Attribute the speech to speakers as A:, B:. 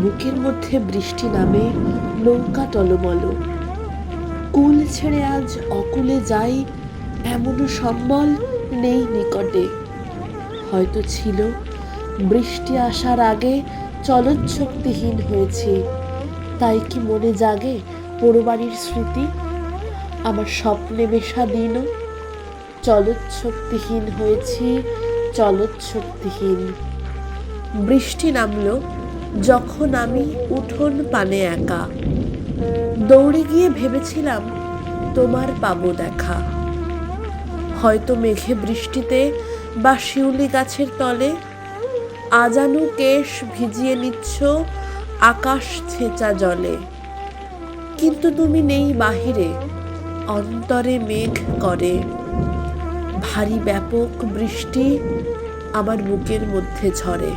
A: বুকের মধ্যে বৃষ্টি নামে, নৌকা টলমল। কুল ছেড়ে আজ অকুলে যাই, এমনও সম্বল নেই নিকটে। হয়তো ছিল বৃষ্টি আসার আগে চলৎশক্তিহীন হয়েছি, তাই কি মনে জাগে পোড়োবাড়ির স্মৃতি? আমার স্বপ্নে মেশা দিনও চলৎশক্তিহীন হয়েছি, চলৎশক্তিহীন। বৃষ্টি নামলো যখন আমি উঠোন পানে একা, দৌড়ে গিয়ে ভেবেছিলাম তোমার পাবো দেখা। হয়তো মেঘে বৃষ্টিতে বা শিউলি গাছের তলে আজানু কেশ ভিজিয়ে নিচ্ছ আকাশ ছেঁচা জলে। কিন্তু তুমি নেই বাহিরে, অন্তরে মেঘ করে। ভারী ব্যাপক বৃষ্টি আমার বুকের মধ্যে ঝরে।